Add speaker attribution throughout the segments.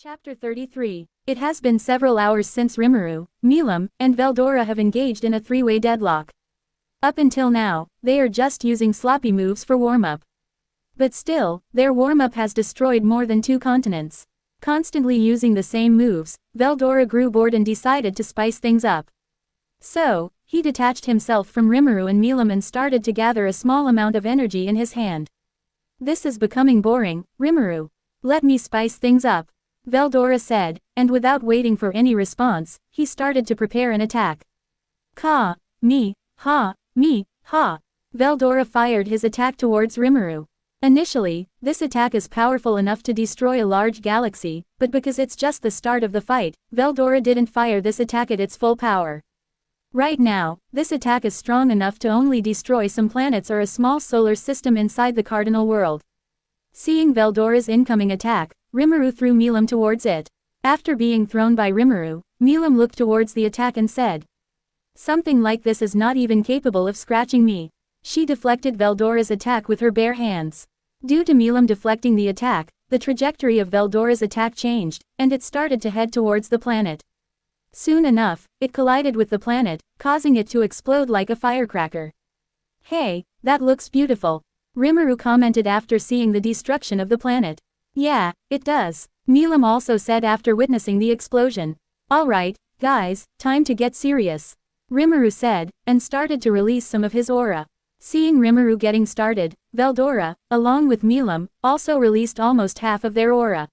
Speaker 1: Chapter 33. It has been several hours since Rimuru, Milim, and Veldora have engaged in a three-way deadlock. Up until now, they are just using sloppy moves for warm-up. But still, their warm-up has destroyed more than 2 continents. Constantly using the same moves, Veldora grew bored and decided to spice things up. So, he detached himself from Rimuru and Milim and started to gather a small amount of energy in his hand. This is becoming boring, Rimuru. Let me spice things up, Veldora said, and without waiting for any response, he started to prepare an attack. Ka, me, ha, me, ha. Veldora fired his attack towards Rimuru. Initially, this attack is powerful enough to destroy a large galaxy, but because it's just the start of the fight, Veldora didn't fire this attack at its full power. Right now, this attack is strong enough to only destroy some planets or a small solar system inside the cardinal world. Seeing Veldora's incoming attack, Rimuru threw Milim towards it. After being thrown by Rimuru, Milim looked towards the attack and said, "Something like this is not even capable of scratching me." She deflected Veldora's attack with her bare hands. Due to Milim deflecting the attack, the trajectory of Veldora's attack changed, and it started to head towards the planet. Soon enough, it collided with the planet, causing it to explode like a firecracker. "Hey, that looks beautiful," Rimuru commented after seeing the destruction of the planet. "Yeah, it does," Milim also said after witnessing the explosion. "Alright, guys, time to get serious," Rimuru said, and started to release some of his aura. Seeing Rimuru getting started, Veldora, along with Milim, also released almost half of their aura.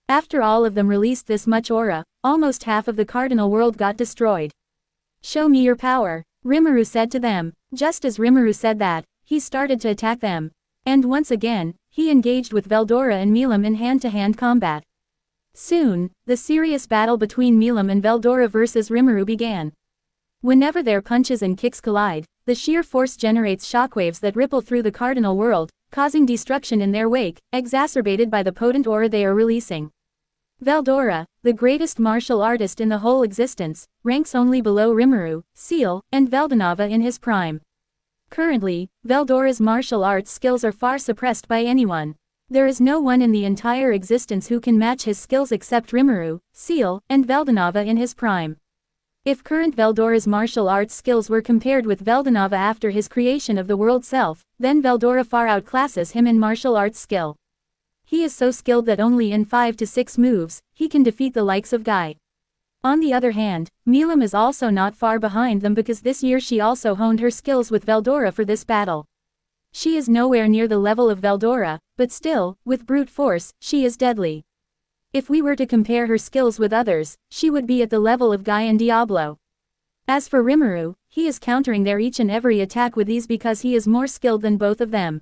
Speaker 1: After all of them released this much aura, almost half of the cardinal world got destroyed. "Show me your power," Rimuru said to them. Just as Rimuru said that, he started to attack them. And once again, he engaged with Veldora and Milim in hand-to-hand combat. Soon, the serious battle between Milim and Veldora versus Rimuru began. Whenever their punches and kicks collide, the sheer force generates shockwaves that ripple through the cardinal world, causing destruction in their wake, exacerbated by the potent aura they are releasing. Veldora, the greatest martial artist in the whole existence, ranks only below Rimuru, Seal, and Veldanava in his prime. Currently, Veldora's martial arts skills are far suppressed by anyone. There is no one in the entire existence who can match his skills except Rimuru, Seal, and Veldanava in his prime. If current Veldora's martial arts skills were compared with Veldanava after his creation of the world self, then Veldora far outclasses him in martial arts skill. He is so skilled that only in 5 to 6 moves, he can defeat the likes of Guy. On the other hand, Milim is also not far behind them because this year she also honed her skills with Veldora for this battle. She is nowhere near the level of Veldora, but still, with brute force, she is deadly. If we were to compare her skills with others, she would be at the level of Guy and Diablo. As for Rimuru, he is countering their each and every attack with ease because he is more skilled than both of them.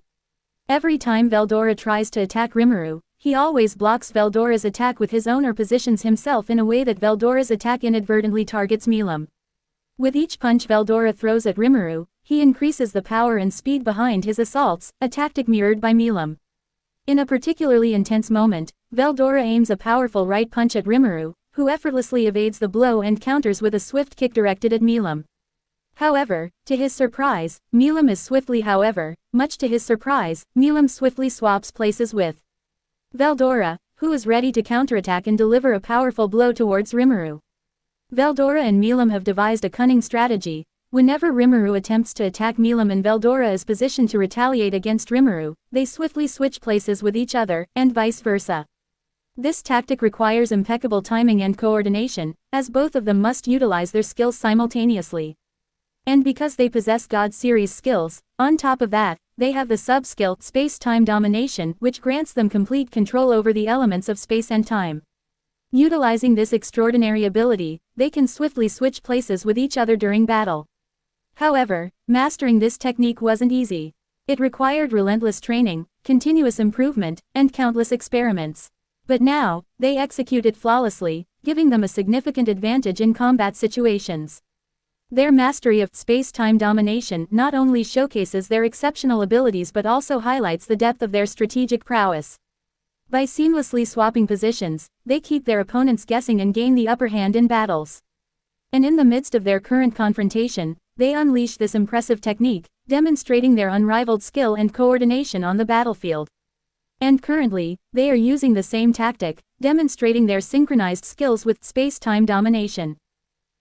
Speaker 1: Every time Veldora tries to attack Rimuru, he always blocks Veldora's attack with his own or positions himself in a way that Veldora's attack inadvertently targets Milim. With each punch Veldora throws at Rimuru, he increases the power and speed behind his assaults, a tactic mirrored by Milim. In a particularly intense moment, Veldora aims a powerful right punch at Rimuru, who effortlessly evades the blow and counters with a swift kick directed at Milim. However, to his surprise, Milim is much to his surprise, Milim swiftly swaps places with Veldora, who is ready to counterattack and deliver a powerful blow towards Rimuru. Veldora and Milim have devised a cunning strategy. Whenever Rimuru attempts to attack Milim and Veldora is positioned to retaliate against Rimuru, they swiftly switch places with each other, and vice versa. This tactic requires impeccable timing and coordination, as both of them must utilize their skills simultaneously. And because they possess God series skills, on top of that, they have the sub-skill, space-time domination, which grants them complete control over the elements of space and time. Utilizing this extraordinary ability, they can swiftly switch places with each other during battle. However, mastering this technique wasn't easy. It required relentless training, continuous improvement, and countless experiments. But now, they execute it flawlessly, giving them a significant advantage in combat situations. Their mastery of space-time domination not only showcases their exceptional abilities but also highlights the depth of their strategic prowess. By seamlessly swapping positions, they keep their opponents guessing and gain the upper hand in battles. And in the midst of their current confrontation, they unleash this impressive technique, demonstrating their unrivaled skill and coordination on the battlefield. And currently, they are using the same tactic, demonstrating their synchronized skills with space-time domination.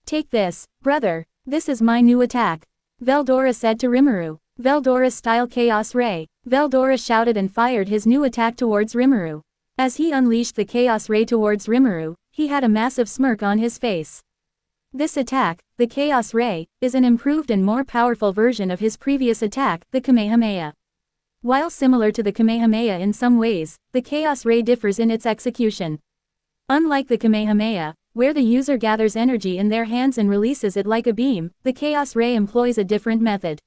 Speaker 1: "Take this, brother. This is my new attack," Veldora said to Rimuru. Veldora-style Chaos Ray. Veldora shouted and fired his new attack towards Rimuru. As he unleashed the Chaos Ray towards Rimuru, he had a massive smirk on his face. This attack, the Chaos Ray, is an improved and more powerful version of his previous attack, the Kamehameha. While similar to the Kamehameha in some ways, the Chaos Ray differs in its execution. Unlike the Kamehameha, where the user gathers energy in their hands and releases it like a beam, the Chaos Ray employs a different method.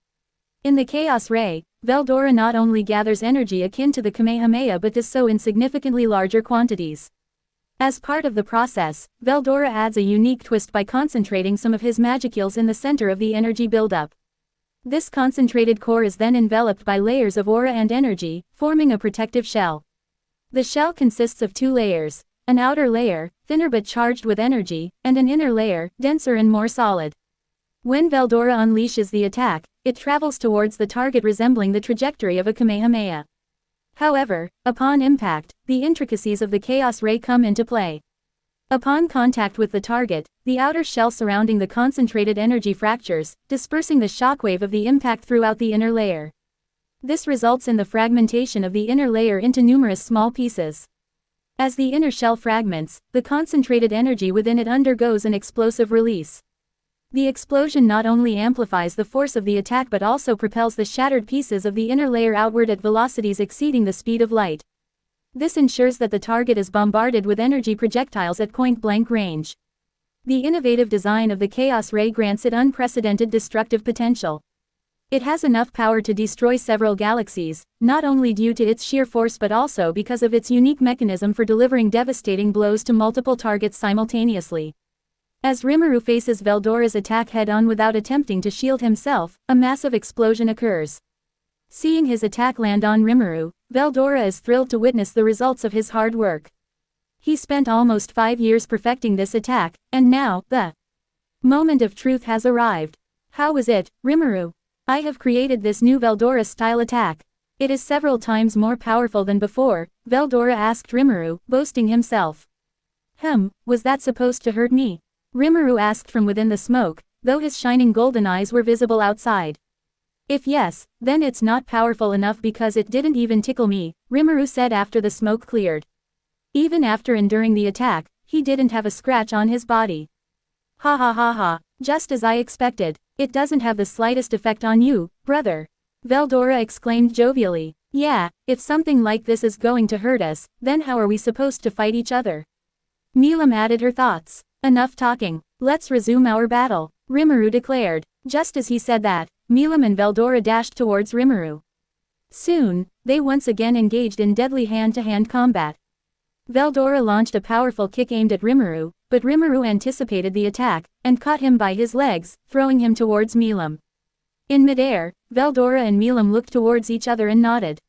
Speaker 1: In the Chaos Ray, Veldora not only gathers energy akin to the Kamehameha but does so in significantly larger quantities. As part of the process, Veldora adds a unique twist by concentrating some of his magicules in the center of the energy buildup. This concentrated core is then enveloped by layers of aura and energy, forming a protective shell. The shell consists of two layers, an outer layer, thinner but charged with energy, and an inner layer, denser and more solid. When Veldora unleashes the attack, it travels towards the target resembling the trajectory of a Kamehameha. However, upon impact, the intricacies of the Chaos Ray come into play. Upon contact with the target, the outer shell surrounding the concentrated energy fractures, dispersing the shockwave of the impact throughout the inner layer. This results in the fragmentation of the inner layer into numerous small pieces. As the inner shell fragments, the concentrated energy within it undergoes an explosive release. The explosion not only amplifies the force of the attack but also propels the shattered pieces of the inner layer outward at velocities exceeding the speed of light. This ensures that the target is bombarded with energy projectiles at point-blank range. The innovative design of the Chaos Ray grants it unprecedented destructive potential. It has enough power to destroy several galaxies, not only due to its sheer force but also because of its unique mechanism for delivering devastating blows to multiple targets simultaneously. As Rimuru faces Veldora's attack head-on without attempting to shield himself, a massive explosion occurs. Seeing his attack land on Rimuru, Veldora is thrilled to witness the results of his hard work. He spent almost 5 years perfecting this attack, and now, the moment of truth has arrived. "How is it, Rimuru? I have created this new Veldora-style attack. It is several times more powerful than before," Veldora asked Rimuru, boasting himself. Was that supposed to hurt me?" Rimuru asked from within the smoke, though his shining golden eyes were visible outside. "If yes, then it's not powerful enough because it didn't even tickle me," Rimuru said after the smoke cleared. Even after enduring the attack, he didn't have a scratch on his body. "Ha ha ha ha, just as I expected. It doesn't have the slightest effect on you, brother," Veldora exclaimed jovially. "Yeah, if something like this is going to hurt us, then how are we supposed to fight each other?" Milam added her thoughts. "Enough talking, let's resume our battle," Rimuru declared. Just as he said that, Milam and Veldora dashed towards Rimuru. Soon, they once again engaged in deadly hand-to-hand combat. Veldora launched a powerful kick aimed at Rimuru, but Rimuru anticipated the attack, and caught him by his legs, throwing him towards Milam. In midair, Veldora and Milam looked towards each other and nodded.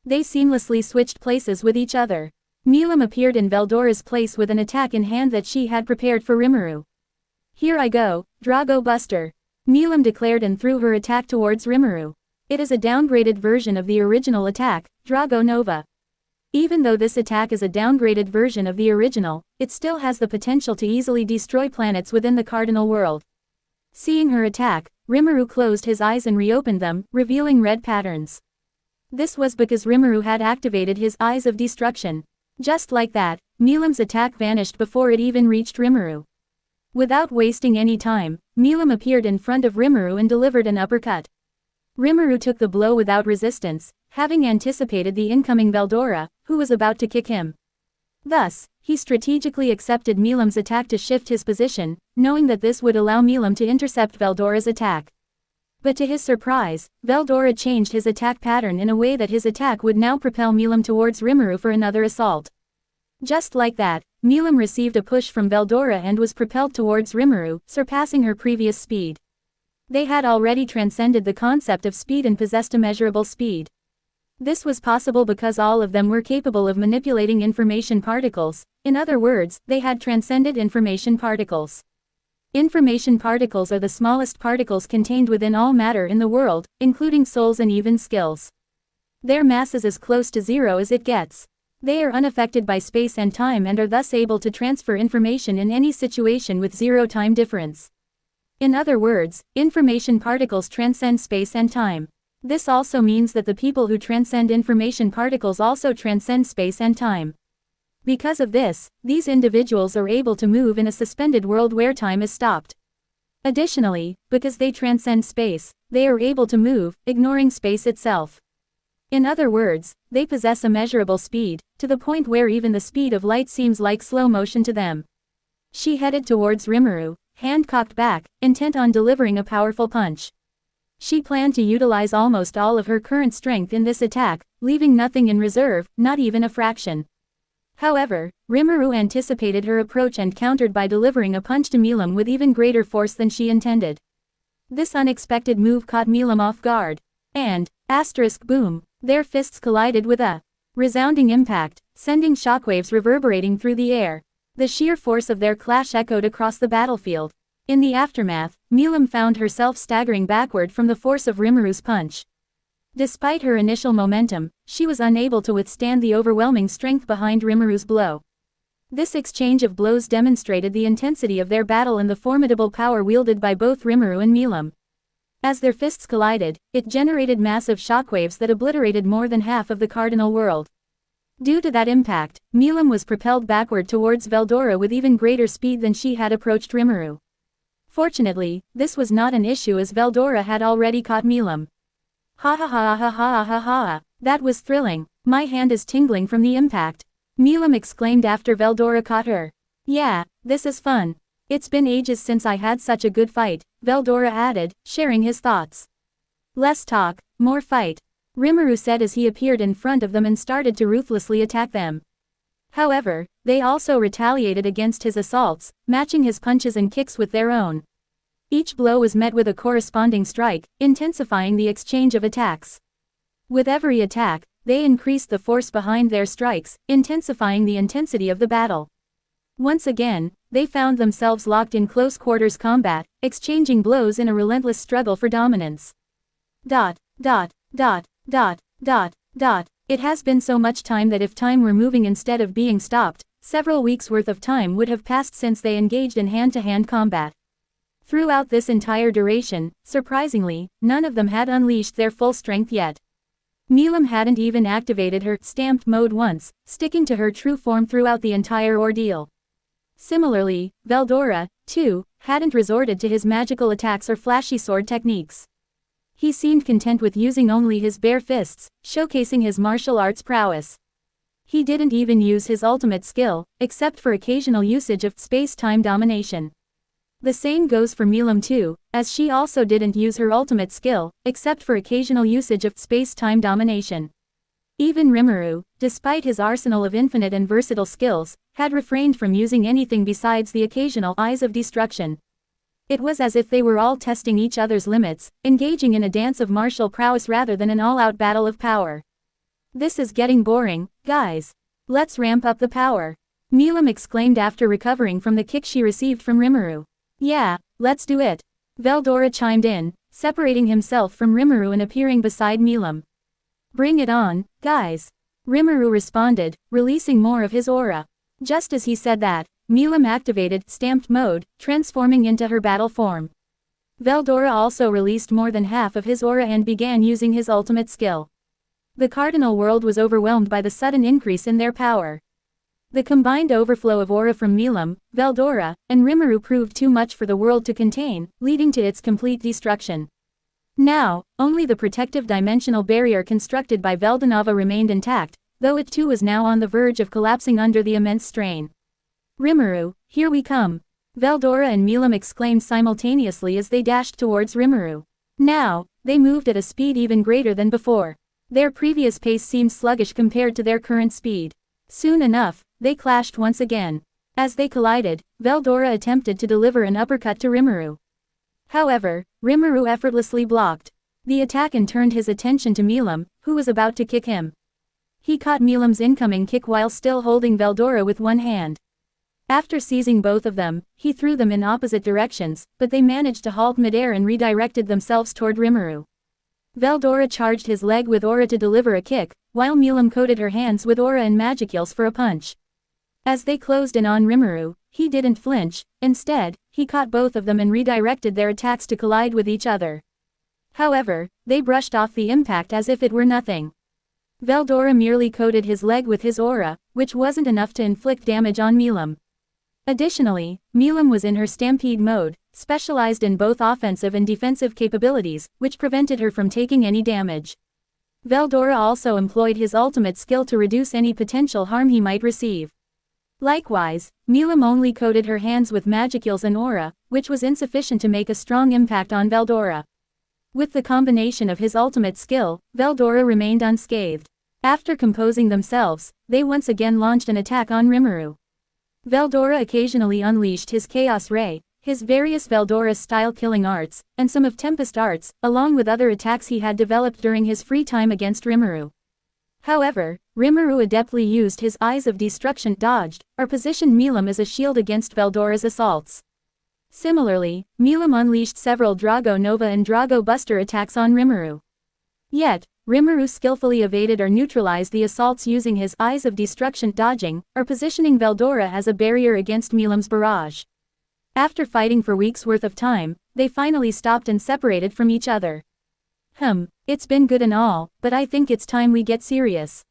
Speaker 1: They seamlessly switched places with each other. Milam appeared in Veldora's place with an attack in hand that she had prepared for Rimuru. "Here I go, Drago Buster," Milam declared and threw her attack towards Rimuru. It is a downgraded version of the original attack, Drago Nova. Even though this attack is a downgraded version of the original, it still has the potential to easily destroy planets within the Cardinal World. Seeing her attack, Rimuru closed his eyes and reopened them, revealing red patterns. This was because Rimuru had activated his Eyes of Destruction. Just like that, Milam's attack vanished before it even reached Rimuru. Without wasting any time, Milam appeared in front of Rimuru and delivered an uppercut. Rimuru took the blow without resistance, having anticipated the incoming Veldora, who was about to kick him. Thus, he strategically accepted Milam's attack to shift his position, knowing that this would allow Milam to intercept Veldora's attack. But to his surprise, Veldora changed his attack pattern in a way that his attack would now propel Milam towards Rimuru for another assault. Just like that, Milam received a push from Veldora and was propelled towards Rimuru, surpassing her previous speed. They had already transcended the concept of speed and possessed immeasurable speed. This was possible because all of them were capable of manipulating information particles. In other words, they had transcended information particles. Information particles are the smallest particles contained within all matter in the world, including souls and even skills. Their mass is as close to zero as it gets. They are unaffected by space and time and are thus able to transfer information in any situation with zero time difference. In other words, information particles transcend space and time. This also means that the people who transcend information particles also transcend space and time. Because of this, these individuals are able to move in a suspended world where time is stopped. Additionally, because they transcend space, they are able to move, ignoring space itself. In other words, they possess immeasurable speed, to the point where even the speed of light seems like slow motion to them. She headed towards Rimuru, hand cocked back, intent on delivering a powerful punch. She planned to utilize almost all of her current strength in this attack, leaving nothing in reserve, not even a fraction. However, Rimuru anticipated her approach and countered by delivering a punch to Milam with even greater force than she intended. This unexpected move caught Milam off guard. And, boom, their fists collided with a resounding impact, sending shockwaves reverberating through the air. The sheer force of their clash echoed across the battlefield. In the aftermath, Milam found herself staggering backward from the force of Rimuru's punch. Despite her initial momentum, she was unable to withstand the overwhelming strength behind Rimuru's blow. This exchange of blows demonstrated the intensity of their battle and the formidable power wielded by both Rimuru and Milam. As their fists collided, it generated massive shockwaves that obliterated more than half of the cardinal world. Due to that impact, Milam was propelled backward towards Veldora with even greater speed than she had approached Rimuru. Fortunately, this was not an issue as Veldora had already caught Milam. Ha ha ha ha ha ha ha, that was thrilling, my hand is tingling from the impact. Milam exclaimed after Veldora caught her. Yeah, this is fun. It's been ages since I had such a good fight, Veldora added, sharing his thoughts. Less talk, more fight, Rimuru said as he appeared in front of them and started to ruthlessly attack them. However, they also retaliated against his assaults, matching his punches and kicks with their own. Each blow was met with a corresponding strike, intensifying the exchange of attacks. With every attack, they increased the force behind their strikes, intensifying the intensity of the battle. Once again, they found themselves locked in close quarters combat, exchanging blows in a relentless struggle for dominance. It has been so much time that if time were moving instead of being stopped, several weeks' worth of time would have passed since they engaged in hand-to-hand combat. Throughout this entire duration, surprisingly, none of them had unleashed their full strength yet. Milam hadn't even activated her stamped mode once, sticking to her true form throughout the entire ordeal. Similarly, Veldora, too, hadn't resorted to his magical attacks or flashy sword techniques. He seemed content with using only his bare fists, showcasing his martial arts prowess. He didn't even use his ultimate skill, except for occasional usage of space-time domination. The same goes for Milam too, as she also didn't use her ultimate skill, except for occasional usage of space-time domination. Even Rimuru, despite his arsenal of infinite and versatile skills, had refrained from using anything besides the occasional Eyes of Destruction. It was as if they were all testing each other's limits, engaging in a dance of martial prowess rather than an all-out battle of power. This is getting boring, guys. Let's ramp up the power, Milam exclaimed after recovering from the kick she received from Rimuru. Yeah, let's do it, Veldora chimed in, separating himself from Rimuru and appearing beside Milam. Bring it on, guys, Rimuru responded, releasing more of his aura. Just as he said that, Milam activated stamped mode, transforming into her battle form. Veldora also released more than half of his aura and began using his ultimate skill. The cardinal world was overwhelmed by the sudden increase in their power. The combined overflow of aura from Milam, Veldora, and Rimuru proved too much for the world to contain, leading to its complete destruction. Now, only the protective dimensional barrier constructed by Veldanava remained intact, though it too was now on the verge of collapsing under the immense strain. Rimuru, here we come, Veldora and Milam exclaimed simultaneously as they dashed towards Rimuru. Now, they moved at a speed even greater than before. Their previous pace seemed sluggish compared to their current speed. Soon enough, they clashed once again. As they collided, Veldora attempted to deliver an uppercut to Rimuru. However, Rimuru effortlessly blocked the attack and turned his attention to Milam, who was about to kick him. He caught Milam's incoming kick while still holding Veldora with one hand. After seizing both of them, he threw them in opposite directions, but they managed to halt midair and redirected themselves toward Rimuru. Veldora charged his leg with aura to deliver a kick, while Milim coated her hands with aura and magicals for a punch. As they closed in on Rimuru, he didn't flinch. Instead, he caught both of them and redirected their attacks to collide with each other. However, they brushed off the impact as if it were nothing. Veldora merely coated his leg with his aura, which wasn't enough to inflict damage on Milim. Additionally, Milim was in her stampede mode, specialized in both offensive and defensive capabilities, which prevented her from taking any damage. Veldora also employed his ultimate skill to reduce any potential harm he might receive. Likewise, Milim only coated her hands with magicals and aura, which was insufficient to make a strong impact on Veldora. With the combination of his ultimate skill, Veldora remained unscathed. After composing themselves, they once again launched an attack on Rimuru. Veldora occasionally unleashed his Chaos Ray, his various Veldora-style killing arts, and some of Tempest arts, along with other attacks he had developed during his free time against Rimuru. However, Rimuru adeptly used his Eyes of Destruction, dodged, or positioned Milim as a shield against Veldora's assaults. Similarly, Milim unleashed several Drago Nova and Drago Buster attacks on Rimuru. Yet, Rimuru skillfully evaded or neutralized the assaults using his Eyes of Destruction, dodging, or positioning Veldora as a barrier against Milim's barrage. After fighting for weeks worth of time, they finally stopped and separated from each other. It's been good and all, but I think it's time we get serious.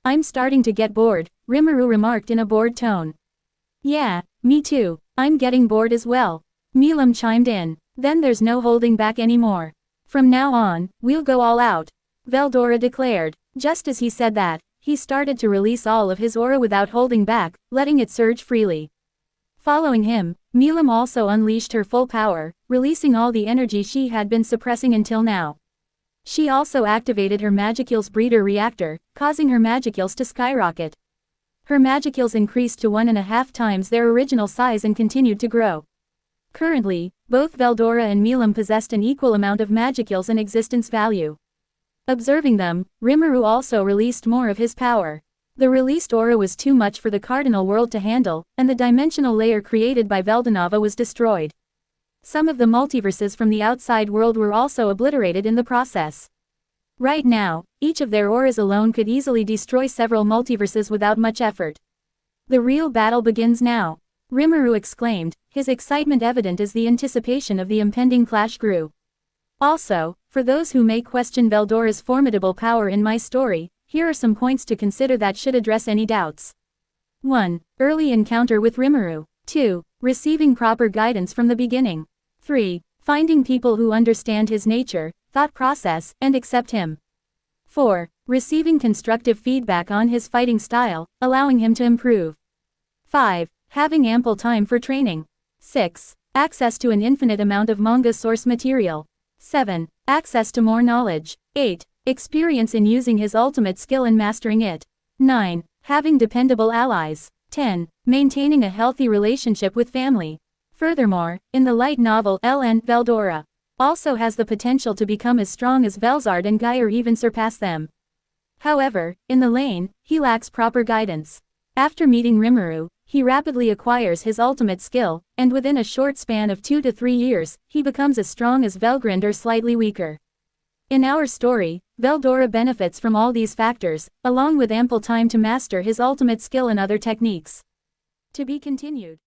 Speaker 1: I'm starting to get bored, Rimuru remarked in a bored tone. Yeah, me too, I'm getting bored as well, Milim chimed in. Then there's no holding back anymore. From now on, we'll go all out, Veldora declared. Just as he said that, he started to release all of his aura without holding back, letting it surge freely. Following him, Milim also unleashed her full power, releasing all the energy she had been suppressing until now. She also activated her Magicals breeder reactor, causing her Magicals to skyrocket. Her Magicals increased to 1.5 times their original size and continued to grow. Currently, both Veldora and Milim possessed an equal amount of Magicals and existence value. Observing them, Rimuru also released more of his power. The released aura was too much for the Cardinal World to handle, and the dimensional layer created by Veldanava was destroyed. Some of the multiverses from the outside world were also obliterated in the process. Right now, each of their auras alone could easily destroy several multiverses without much effort. The real battle begins now, Rimuru exclaimed, his excitement evident as the anticipation of the impending clash grew. Also, for those who may question Veldora's formidable power in my story, here are some points to consider that should address any doubts. 1. Early encounter with Rimuru. 2. Receiving proper guidance from the beginning. 3. Finding people who understand his nature, thought process, and accept him. 4. Receiving constructive feedback on his fighting style, allowing him to improve. 5. Having ample time for training. 6. Access to an infinite amount of manga source material. 7. Access to more knowledge. 8. Experience in using his ultimate skill and mastering it. 9. Having dependable allies. 10. Maintaining a healthy relationship with family. Furthermore, in the light novel LN, Veldora also has the potential to become as strong as Velzard and Guy or even surpass them. However, in the lane, he lacks proper guidance. After meeting Rimuru, he rapidly acquires his ultimate skill, and within a short span of 2 to 3 years, he becomes as strong as Velgrind or slightly weaker. In our story, Veldora benefits from all these factors, along with ample time to master his ultimate skill and other techniques. To be continued.